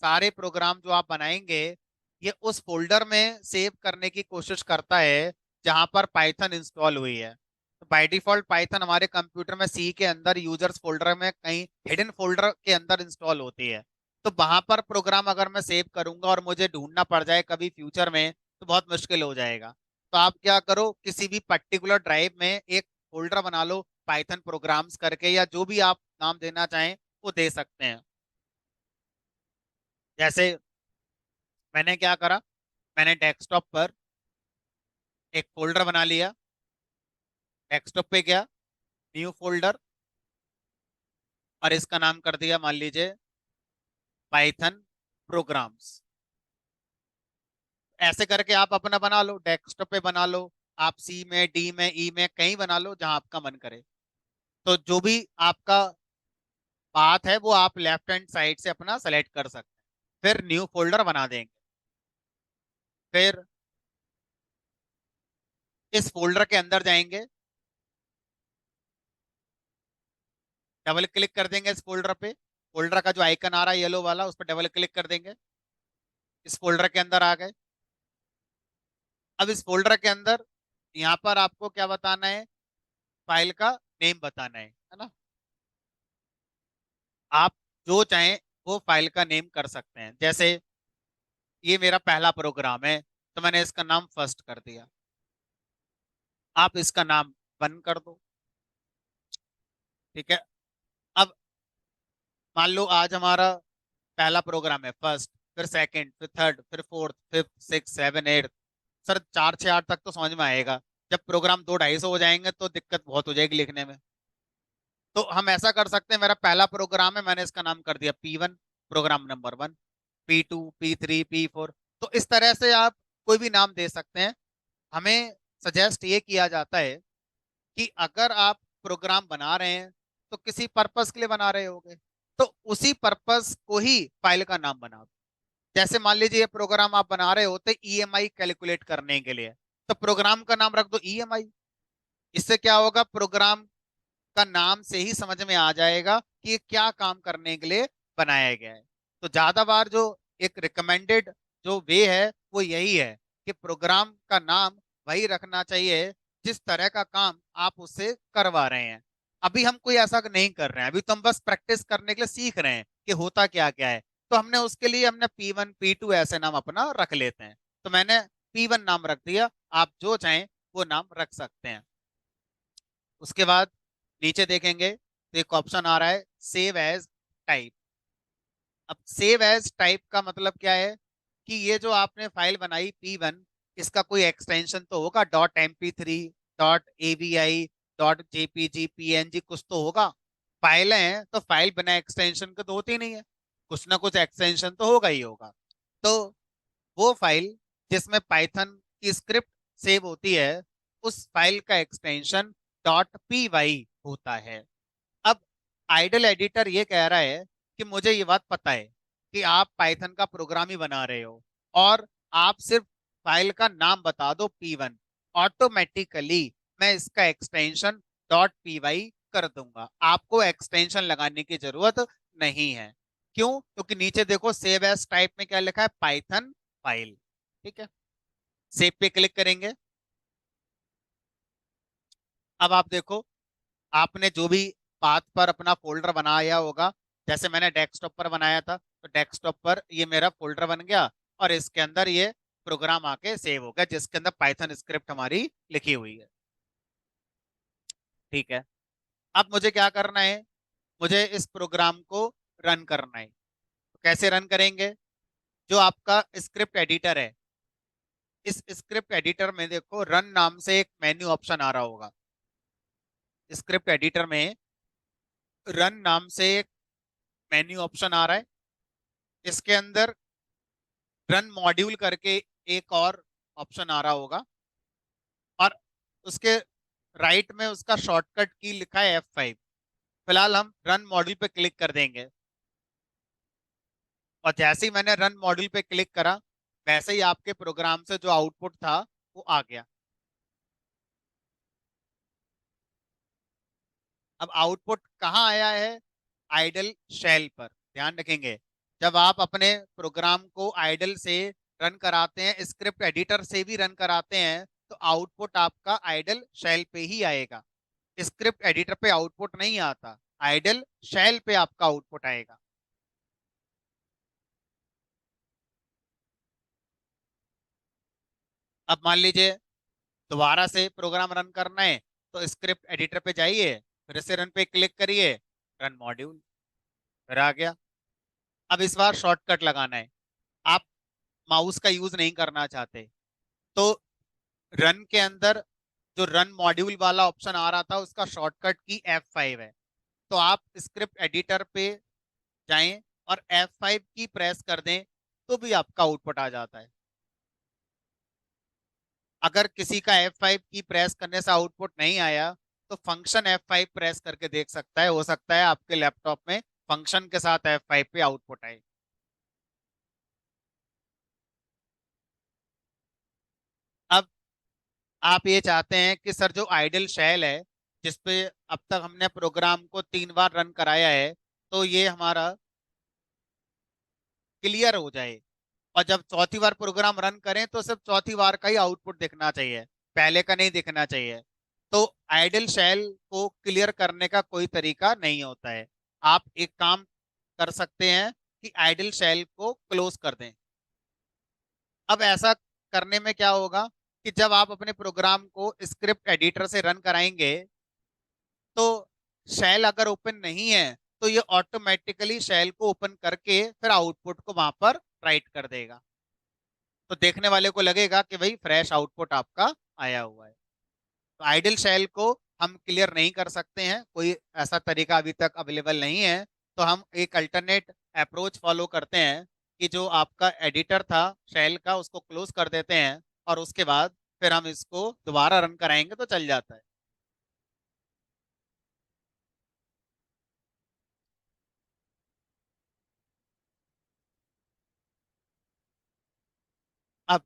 सारे प्रोग्राम जो आप बनाएंगे, ये उस फोल्डर में सेव करने की कोशिश करता है जहां पर पाइथन इंस्टॉल हुई है। तो बाय डिफॉल्ट पाइथन हमारे कंप्यूटर में सी के अंदर यूजर्स फोल्डर में कहीं हिडन फोल्डर के अंदर इंस्टॉल होती है। तो वहां पर प्रोग्राम अगर मैं सेव करूंगा और मुझे ढूंढना पड़ जाए कभी फ्यूचर में, तो बहुत मुश्किल हो जाएगा। तो आप क्या करो, किसी भी पर्टिकुलर ड्राइव में एक फोल्डर बना लो पाइथन प्रोग्राम्स करके, या जो भी आप नाम देना चाहें वो दे सकते हैं। जैसे मैंने क्या करा, मैंने डेस्कटॉप पर एक फोल्डर बना लिया। डेस्कटॉप पे गया, न्यू फोल्डर, और इसका नाम कर दिया मान लीजिए पाइथन प्रोग्राम्स। ऐसे करके आप अपना बना लो, डेस्कटॉप पे बना लो, आप सी में, डी में, ई में, कहीं बना लो जहां आपका मन करे। तो जो भी आपका पाथ है वो आप लेफ्ट हैंड साइड से अपना सेलेक्ट कर सकते हैं। फिर न्यू फोल्डर बना देंगे। फिर इस फोल्डर के अंदर जाएंगे, डबल क्लिक कर देंगे इस फोल्डर पे। फोल्डर का जो आइकन आ रहा है येलो वाला, उस पर डबल क्लिक कर देंगे। इस फोल्डर के अंदर आ गए। अब इस फोल्डर के अंदर यहाँ पर आपको क्या बताना है, फाइल का नेम बताना है ना। आप जो चाहें वो फाइल का नेम कर सकते हैं। जैसे ये मेरा पहला प्रोग्राम है, तो मैंने इसका नाम फर्स्ट कर दिया। आप इसका नाम वन कर दो। ठीक है, अब मान लो आज हमारा पहला प्रोग्राम है फर्स्ट, फिर सेकंड, फिर थर्ड, फिर fourth, fifth, six, seven, eight, sir 4 से 8 तक तो समझ में आएगा, जब प्रोग्राम 2 250 हो जाएंगे तो दिक्कत बहुत हो जाएगी लिखने में। तो हम ऐसा कर सकते हैं, मेरा पहला प्रोग्राम है, मैंने इसका नाम कर दिया P1, programme number 1, P2, P3, P4। तो इस तरह से आप कोई भी नाम दे सकते हैं। हमें सजेस्ट ये किया जाता है कि अगर आप प्रोग्राम बना रहे हैं तो किसी पर्पस के लिए बना रहे होगे, तो उसी पर्पस को ही फाइल का नाम बना दो। जैसे मान लीजिए ये प्रोग्राम आप बना रहे होते ईएमआई कैलकुलेट करने के लिए, तो प्रोग्राम का नाम रख दो ईएमआई। इससे क्या होगा, प्रोग्राम का नाम से ही समझ में आ जाएगा कि ये क्या काम करने के लिए बनाया गया है। तो ज्यादा बार जो एक रिकमेंडेड जो वे है वो यही है कि प्रोग्राम का नाम वही रखना चाहिए जिस तरह का काम आप उससे करवा रहे हैं। अभी हम कोई ऐसा नहीं कर रहे हैं, अभी तो हम बस प्रैक्टिस करने के लिए सीख रहे हैं कि होता क्या क्या है। तो हमने उसके लिए हमने P1 P2 ऐसे नाम अपना रख लेते हैं। तो मैंने P1 नाम रख दिया, आप जो चाहें वो नाम रख सकते हैं। उसके बाद नीचे देखेंगे तो एक ऑप्शन आ रहा है सेव एज टाइप। अब सेव एज टाइप का मतलब क्या है कि ये जो आपने फाइल बनाई P1, इसका कोई एक्सटेंशन तो होगा, .mp3, .avi, .jpg, png, कुछ तो होगा। फाइलें हैं तो फाइल बिना एक्सटेंशन के तो होती नहीं है, कुछ ना कुछ एक्सटेंशन तो होगा ही होगा। तो वो फाइल जिसमें पाइथन की स्क्रिप्ट सेव होती है, उस फाइल का एक्सटेंशन .py होता है। अब आइडल एडिटर ये कह रहा है कि मुझे ये बात पता है कि आप पाइथन का प्रोग्राम ही बना रहे हो और आप सिर्फ फाइल का नाम बता दो P1, ऑटोमेटिकली मैं इसका एक्सटेंशन .py कर दूंगा, आपको एक्सटेंशन लगाने की जरूरत नहीं है। क्यों? क्योंकि नीचे देखो सेव एज टाइप में क्या लिखा है, पाइथन फाइल। ठीक है, सेव पे क्लिक करेंगे। अब आप देखो, आपने जो भी पाथ पर अपना फोल्डर बनाया होगा, जैसे मैंने डेस्कटॉप पर बनाया था, तो डेस्कटॉप पर ये मेरा फोल्डर बन गया और इसके अंदर ये प्रोग्राम आके सेव हो गया जिसके अंदर पाइथन स्क्रिप्ट हमारी लिखी हुई है। ठीक है, अब मुझे क्या करना है, मुझे इस प्रोग्राम को रन करना है। तो कैसे रन करेंगे, जो आपका स्क्रिप्ट एडिटर है, इस स्क्रिप्ट एडिटर में देखो रन नाम से एक मेन्यू ऑप्शन आ रहा होगा। स्क्रिप्ट एडिटर में रन नाम से एक मेन्यू ऑप्शन आ रहा है, इसके अंदर रन मॉड्यूल करके एक और ऑप्शन आ रहा होगा, और उसके राइट में उसका शॉर्टकट की लिखा है F5। फिलहाल हम रन मॉड्यूल पे क्लिक कर देंगे, और जैसे ही मैंने रन मॉड्यूल पे क्लिक करा, वैसे ही आपके प्रोग्राम से जो आउटपुट था वो आ गया। अब आउटपुट कहाँ आया है, आइडल शेल पर। ध्यान रखेंगे, जब आप अपने प्रोग्राम को आइडल से रन कराते हैं, स्क्रिप्ट एडिटर से भी रन कराते हैं, तो आउटपुट आपका आइडल शेल पे ही आएगा। स्क्रिप्ट एडिटर पे आउटपुट नहीं आता, आइडल शेल पे आपका आउटपुट आएगा। अब मान लीजिए दोबारा से प्रोग्राम रन करना है, तो स्क्रिप्ट एडिटर पे जाइए, फिर से रन पे क्लिक करिए, रन मॉड्यूल, फिर आ गया। अब इस बार शॉर्टकट लगाना है, आप माउस का यूज नहीं करना चाहते, तो रन के अंदर जो रन मॉड्यूल वाला ऑप्शन आ रहा था उसका शॉर्टकट की F5 है। तो आप स्क्रिप्ट एडिटर पे जाएं और F5 की प्रेस कर दें, तो भी आपका आउटपुट आ जाता है। अगर किसी का F5 की प्रेस करने से आउटपुट नहीं आया, तो फंक्शन F5 प्रेस करके देख सकता है, हो सकता है आपके लैपटॉप में फंक्शन के साथ F5 पे आउटपुट आए। अब आप ये चाहते हैं कि सर जो आइडल शेल है, जिसपे अब तक हमने प्रोग्राम को 3 बार रन कराया है, तो ये हमारा क्लियर हो जाए, और जब चौथी बार प्रोग्राम रन करें तो सिर्फ चौथी बार का ही आउटपुट दिखना चाहिए, पहले का नहीं दिखना चाहिए। तो आइडल शेल को क्लियर करने का कोई तरीका नहीं होता है। आप एक काम कर सकते हैं कि आइडल शेल को क्लोज कर दें। अब ऐसा करने में क्या होगा कि जब आप अपने प्रोग्राम को स्क्रिप्ट एडिटर से रन कराएंगे, तो शेल अगर ओपन नहीं है, तो ये ऑटोमेटिकली शेल को ओपन करके फिर आउटपुट को वहां पर राइट कर देगा। तो देखने वाले को लगेगा कि भाई फ्रेश आउटपुट आपका आया हुआ है। तो आइडल शेल को हम क्लियर नहीं कर सकते हैं, कोई ऐसा तरीका अभी तक अवेलेबल नहीं है। तो हम एक अल्टरनेट अप्रोच फॉलो करते हैं कि जो आपका एडिटर था शेल का उसको क्लोज कर देते हैं, और उसके बाद फिर हम इसको दोबारा रन कराएंगे तो चल जाता है। अब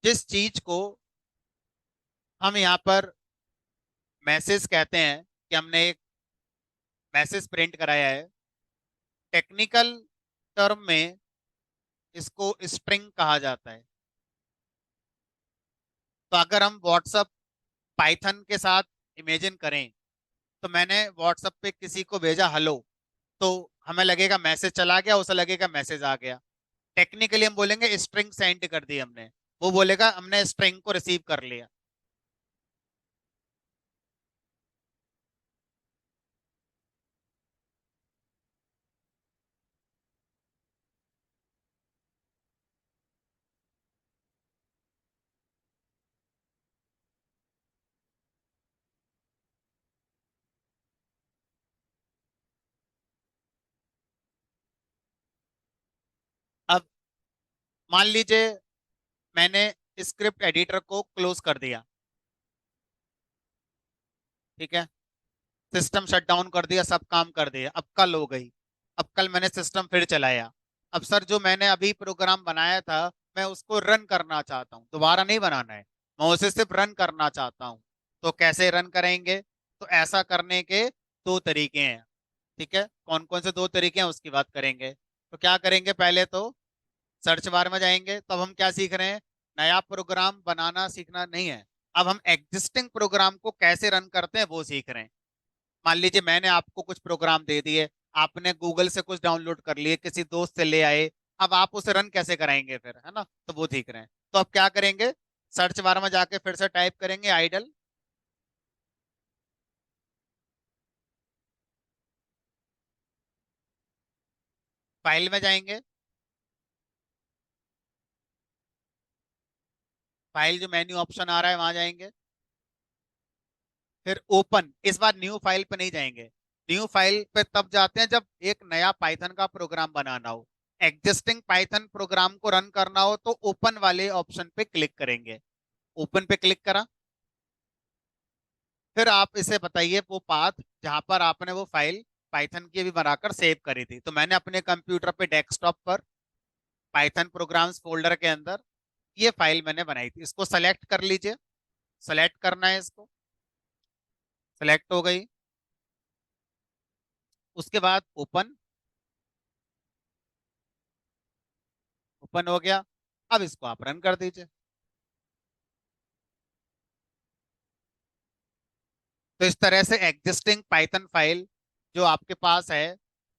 जिस चीज को हम यहाँ पर मैसेज कहते हैं कि हमने एक मैसेज प्रिंट कराया है, टेक्निकल टर्म में इसको स्ट्रिंग कहा जाता है। तो अगर हम व्हाट्सअप पाइथन के साथ इमेजिन करें, तो मैंने व्हाट्सएप पे किसी को भेजा हेलो, तो हमें लगेगा मैसेज चला गया, उसे लगेगा मैसेज आ गया। टेक्निकली हम बोलेंगे स्ट्रिंग सेंड कर दी हमने, वो बोलेगा हमने स्ट्रिंग को रिसीव कर लिया। अब मान लीजिए मैंने स्क्रिप्ट एडिटर को क्लोज कर दिया, ठीक है, सिस्टम शट डाउन कर दिया, सब काम कर दिया, अब कल हो गई। अब कल मैंने सिस्टम फिर चलाया, अब सर जो मैंने अभी प्रोग्राम बनाया था मैं उसको रन करना चाहता हूँ, दोबारा नहीं बनाना है, मैं उसे सिर्फ रन करना चाहता हूँ। तो कैसे रन करेंगे? तो ऐसा करने के दो तरीके हैं, ठीक है, कौन कौन से दो तरीके हैं उसकी बात करेंगे। तो क्या करेंगे, पहले तो सर्च बार में जाएंगे। तो अब हम क्या सीख रहे हैं? नया प्रोग्राम बनाना सीखना नहीं है, अब हम एग्जिस्टिंग प्रोग्राम को कैसे रन करते हैं वो सीख रहे हैं। मान लीजिए मैंने आपको कुछ प्रोग्राम दे दिए, आपने गूगल से कुछ डाउनलोड कर लिए, किसी दोस्त से ले आए, अब आप उसे रन कैसे कराएंगे फिर, है ना, तो वो सीख रहे हैं। तो अब क्या करेंगे, सर्च बार में जाके फिर से टाइप करेंगे आइडल, फाइल में जाएंगे, फाइल जो मेन्यू ऑप्शन आ रहा है वहां जाएंगे, फिर ओपन, इस बार न्यू फाइल पे नहीं जाएंगे। न्यू फाइल पे तब जाते हैं जब एक नया पाइथन का प्रोग्राम बनाना हो, एग्जिस्टिंग पाइथन प्रोग्राम को रन करना हो तो ओपन वाले ऑप्शन पे क्लिक करेंगे। ओपन पे क्लिक करा, फिर आप इसे बताइए वो पाथ जहां पर आपने वो फाइल पाइथन की भी बनाकर सेव करी थी। तो मैंने अपने कंप्यूटर पे डेस्कटॉप पर पाइथन प्रोग्राम्स फोल्डर के अंदर ये फाइल मैंने बनाई थी, इसको सेलेक्ट कर लीजिए। सेलेक्ट करना है इसको, सेलेक्ट हो गई, उसके बाद ओपन, ओपन हो गया। अब इसको आप रन कर दीजिए। तो इस तरह से एग्जिस्टिंग पाइथन फाइल जो आपके पास है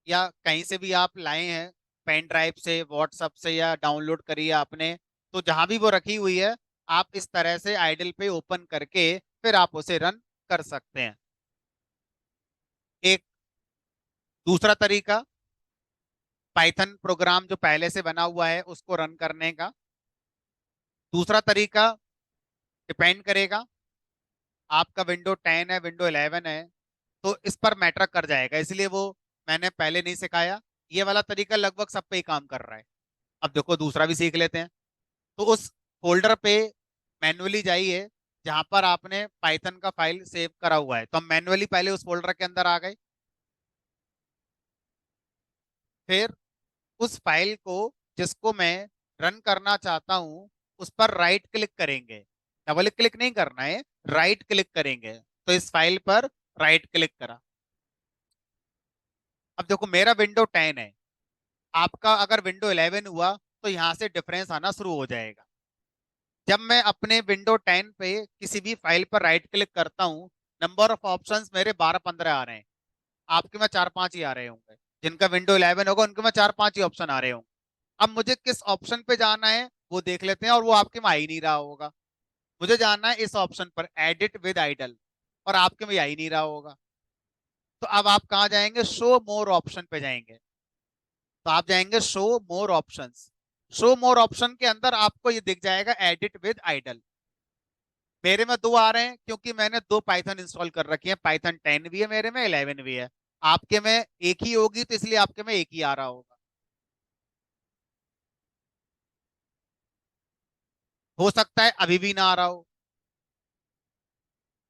या कहीं से भी आप लाए हैं, पेन ड्राइव से, व्हाट्सएप से, या डाउनलोड करी है आपने, तो जहां भी वो रखी हुई है आप इस तरह से आइडल पे ओपन करके फिर आप उसे रन कर सकते हैं। एक दूसरा तरीका, पाइथन प्रोग्राम जो पहले से बना हुआ है उसको रन करने का दूसरा तरीका डिपेंड करेगा, आपका विंडो 10 है, विंडो 11 है, तो इस पर मैटर कर जाएगा, इसलिए वो मैंने पहले नहीं सिखाया। ये वाला तरीका लगभग सब पे ही काम कर रहा है। अब देखो दूसरा भी सीख लेते हैं। तो उस फोल्डर पे मैन्युअली जाइए जहां पर आपने पाइथन का फाइल सेव करा हुआ है, तो हम मैन्युअली पहले उस फोल्डर के अंदर आ गए, फिर उस फाइल को जिसको मैं रन करना चाहता हूं उस पर राइट क्लिक करेंगे, डबल क्लिक नहीं करना है, राइट क्लिक करेंगे। तो इस फाइल पर राइट क्लिक करा, अब देखो मेरा विंडो 10 है, आपका अगर विंडो 11 हुआ तो यहाँ से डिफरेंस आना शुरू हो जाएगा। जब मैं अपने विंडो 10 पे किसी भी फाइल पर राइट क्लिक करता हूँ, नंबर ऑफ ऑप्शंस मेरे 12-15 आ रहे हैं, आपके में 4-5 ही आ रहे होंगे। जिनका विंडो 11 होगा उनके में 4-5 ही ऑप्शन आ रहे होंगे। अब मुझे किस ऑप्शन पे जाना है वो देख लेते हैं, और वो आपके में आ ही नहीं रहा होगा। मुझे जाना है इस ऑप्शन पर, एडिट विद आइडल, और आपके में आ ही नहीं रहा होगा। तो अब आप कहाँ जाएंगे, शो मोर ऑप्शन पे जाएंगे। तो आप जाएंगे शो मोर ऑप्शंस। शो मोर ऑप्शन के अंदर आपको ये दिख जाएगा एडिट विद आइडल। मेरे में दो आ रहे हैं क्योंकि मैंने दो पाइथन इंस्टॉल कर रखी है, पाइथन 10 भी है मेरे में, 11 भी है। आपके में एक ही होगी तो इसलिए आपके में एक ही आ रहा होगा। हो सकता है अभी भी ना आ रहा हो।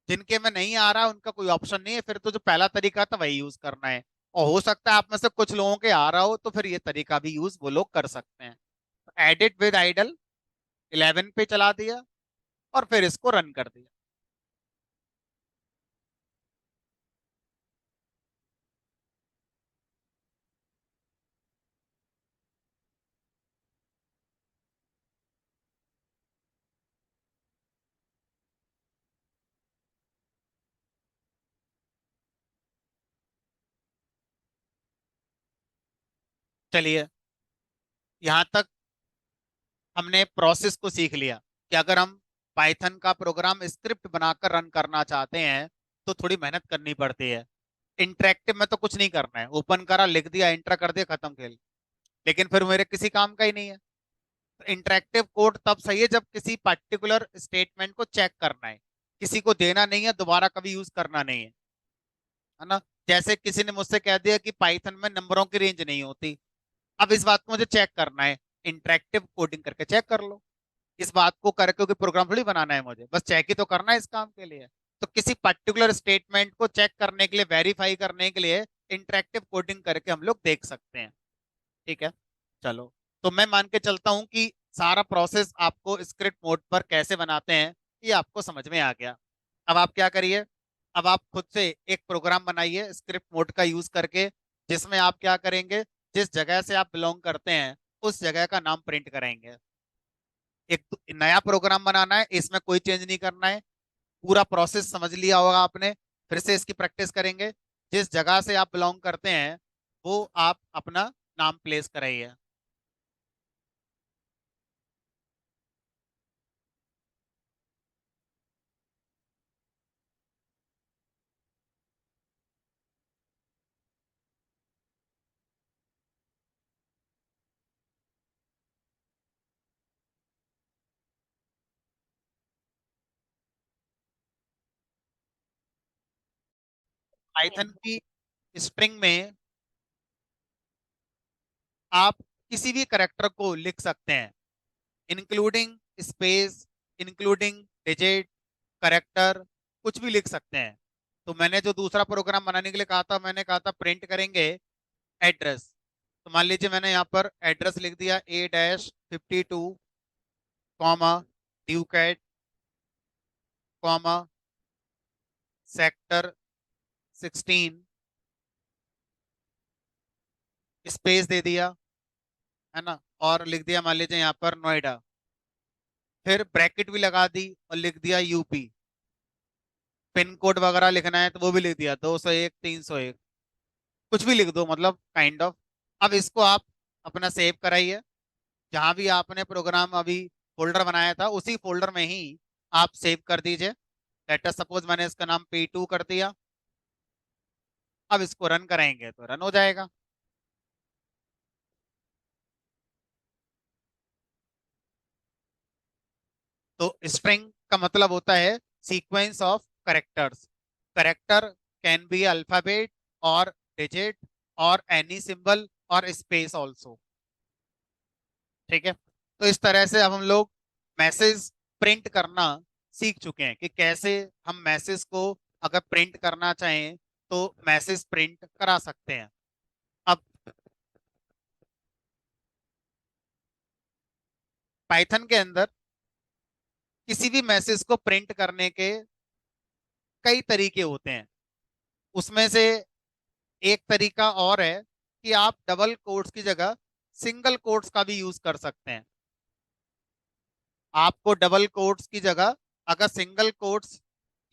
जिनके में नहीं आ रहा उनका कोई ऑप्शन नहीं है, फिर तो जो पहला तरीका था वही यूज करना है। और हो सकता है आप में से कुछ लोगों के आ रहा हो, तो फिर ये तरीका भी यूज वो लोग कर सकते हैं। एडिट विद आइडल 11 पे चला दिया और फिर इसको रन कर दिया। चलिए, यहां तक हमने प्रोसेस को सीख लिया कि अगर हम पाइथन का प्रोग्राम स्क्रिप्ट बनाकर रन करना चाहते हैं तो थोड़ी मेहनत करनी पड़ती है। इंटरेक्टिव में तो कुछ नहीं करना है, ओपन करा, लिख दिया, एंटर कर दिया, खत्म खेल। लेकिन फिर मेरे किसी काम का ही नहीं है। तो इंटरेक्टिव कोड तब सही है जब किसी पर्टिकुलर स्टेटमेंट को चेक करना है, किसी को देना नहीं है, दोबारा कभी यूज करना नहीं है ना। जैसे किसी ने मुझसे कह दिया कि पाइथन में नंबरों की रेंज नहीं होती। अब इस बात को मुझे चेक करना है, इंटरेक्टिव कोडिंग करके चेक कर लो। इस बात को करके क्योंकि प्रोग्राम थोड़ी बनाना है मुझे, बस चेक ही तो करना है इस काम के लिए। तो किसी पर्टिकुलर स्टेटमेंट को चेक करने के लिए, वेरीफाई करने के लिए इंटरेक्टिव कोडिंग करके हम लोग देख सकते हैं। ठीक है, चलो। तो मैं मान के चलता हूं कि सारा प्रोसेस आपको स्क्रिप्ट मोड पर कैसे बनाते हैं ये आपको समझ में आ गया। अब आप क्या करिए, अब आप खुद से एक प्रोग्राम बनाइए स्क्रिप्ट मोड का यूज करके, जिसमें आप क्या करेंगे, जिस जगह से आप बिलोंग करते हैं उस जगह का नाम प्रिंट करेंगे। एक तो नया प्रोग्राम बनाना है, इसमें कोई चेंज नहीं करना है। पूरा प्रोसेस समझ लिया होगा आपने, फिर से इसकी प्रैक्टिस करेंगे। जिस जगह से आप बिलोंग करते हैं वो आप अपना नाम प्लेस कराइए। पाइथन की स्ट्रिंग में आप किसी भी करेक्टर को लिख सकते हैं, including space, including digit, character, कुछ भी लिख सकते हैं। तो मैंने जो दूसरा प्रोग्राम बनाने के लिए कहा था, मैंने कहा था प्रिंट करेंगे एड्रेस। तो मान लीजिए मैंने यहाँ पर एड्रेस लिख दिया A-52 कॉमा ड्यू कैट कॉमा सेक्टर 16, स्पेस दे दिया, है ना, और लिख दिया मान लीजिए यहाँ पर नोएडा। फिर ब्रैकेट भी लगा दी और लिख दिया यूपी। पिन कोड वगैरह लिखना है तो वो भी लिख दिया, 201 301, कुछ भी लिख दो, मतलब काइंड ऑफ। अब इसको आप अपना सेव कराइए, जहां भी आपने प्रोग्राम अभी फोल्डर बनाया था उसी फोल्डर में ही आप सेव कर दीजिए। लेटर सपोज मैंने इसका नाम P2 कर दिया। अब इसको रन कराएंगे तो रन हो जाएगा। तो स्ट्रिंग का मतलब होता है sequence of characters. Character can be alphabet और डिजिट और एनी सिंबल और स्पेस ऑल्सो। ठीक है, तो इस तरह से अब हम लोग मैसेज प्रिंट करना सीख चुके हैं कि कैसे हम मैसेज को अगर प्रिंट करना चाहें तो मैसेज प्रिंट करा सकते हैं। अब पाइथन के अंदर किसी भी मैसेज को प्रिंट करने के कई तरीके होते हैं। उसमें से एक तरीका और है कि आप डबल कोट्स की जगह सिंगल कोट्स का भी यूज कर सकते हैं। आपको डबल कोट्स की जगह अगर सिंगल कोट्स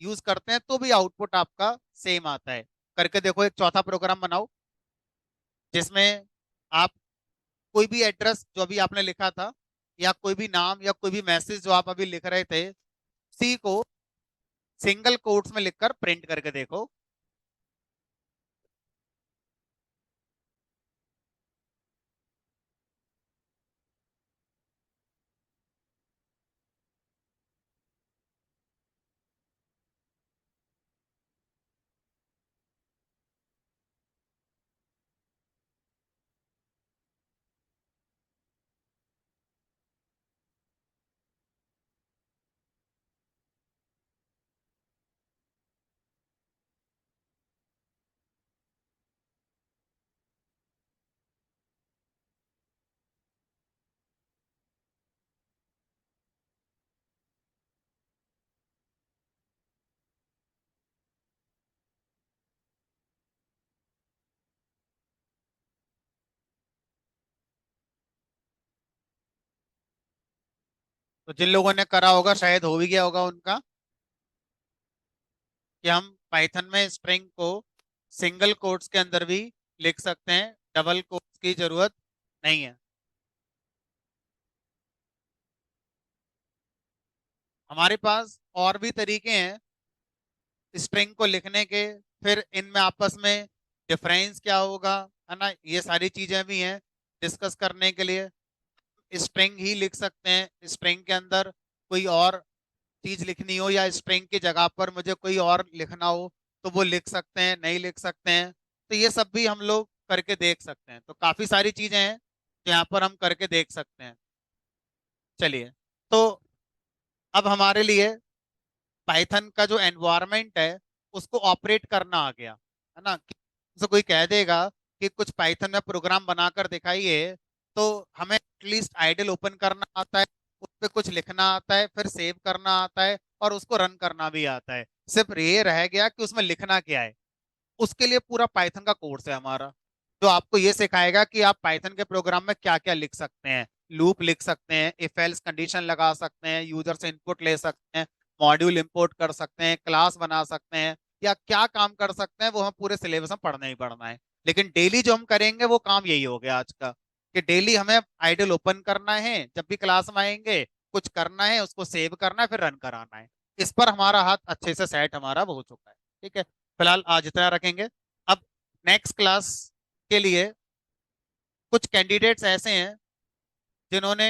यूज करते हैं तो भी आउटपुट आपका सेम आता है। करके देखो, एक चौथा प्रोग्राम बनाओ जिसमें आप कोई भी एड्रेस जो अभी आपने लिखा था, या कोई भी नाम या कोई भी मैसेज जो आप अभी लिख रहे थे, सी को सिंगल कोट्स में लिखकर प्रिंट करके देखो। तो जिन लोगों ने करा होगा शायद हो भी गया होगा उनका, कि हम पाइथन में स्ट्रिंग को सिंगल कोट्स के अंदर भी लिख सकते हैं, डबल कोट्स की जरूरत नहीं है। हमारे पास और भी तरीके हैं स्ट्रिंग को लिखने के, फिर इनमें आपस में डिफरेंस क्या होगा, है ना, ये सारी चीजें भी हैं डिस्कस करने के लिए। स्ट्रिंग ही लिख सकते हैं, स्ट्रिंग के अंदर कोई और चीज लिखनी हो या स्ट्रिंग की जगह पर मुझे कोई और लिखना हो तो वो लिख सकते हैं, नहीं लिख सकते हैं। तो ये सब भी हम लोग करके देख सकते हैं, तो काफी सारी चीजें हैं जो यहाँ पर हम करके देख सकते हैं। चलिए, तो अब हमारे लिए पाइथन का जो एनवायरनमेंट है उसको ऑपरेट करना आ गया, है ना। तो कोई कह देगा कि कुछ पाइथन में प्रोग्राम बनाकर दिखाइए, तो हमें एटलीस्ट आइडल ओपन करना आता है, उस पर कुछ लिखना आता है, फिर सेव करना आता है और उसको रन करना भी आता है। सिर्फ ये रह गया कि उसमें लिखना क्या है। उसके लिए पूरा पाइथन का कोर्स है हमारा, जो आपको ये सिखाएगा कि आप पाइथन के प्रोग्राम में क्या क्या लिख सकते हैं। लूप लिख सकते हैं, इफ एल्स कंडीशन लगा सकते हैं, यूजर से इनपुट ले सकते हैं, मॉड्यूल इंपोर्ट कर सकते हैं, क्लास बना सकते हैं, या क्या काम कर सकते हैं वो हमें पूरे सिलेबस में पढ़ना ही पढ़ना है। लेकिन डेली जो हम करेंगे वो काम यही हो गया आज का, कि डेली हमें आइडल ओपन करना है, जब भी क्लास में आएंगे कुछ करना है, उसको सेव करना है, फिर रन कराना है। इस पर हमारा हाथ अच्छे से सेट हमारा हो चुका है। ठीक है, फिलहाल आज इतना रखेंगे। अब नेक्स्ट क्लास के लिए कुछ कैंडिडेट्स ऐसे हैं जिन्होंने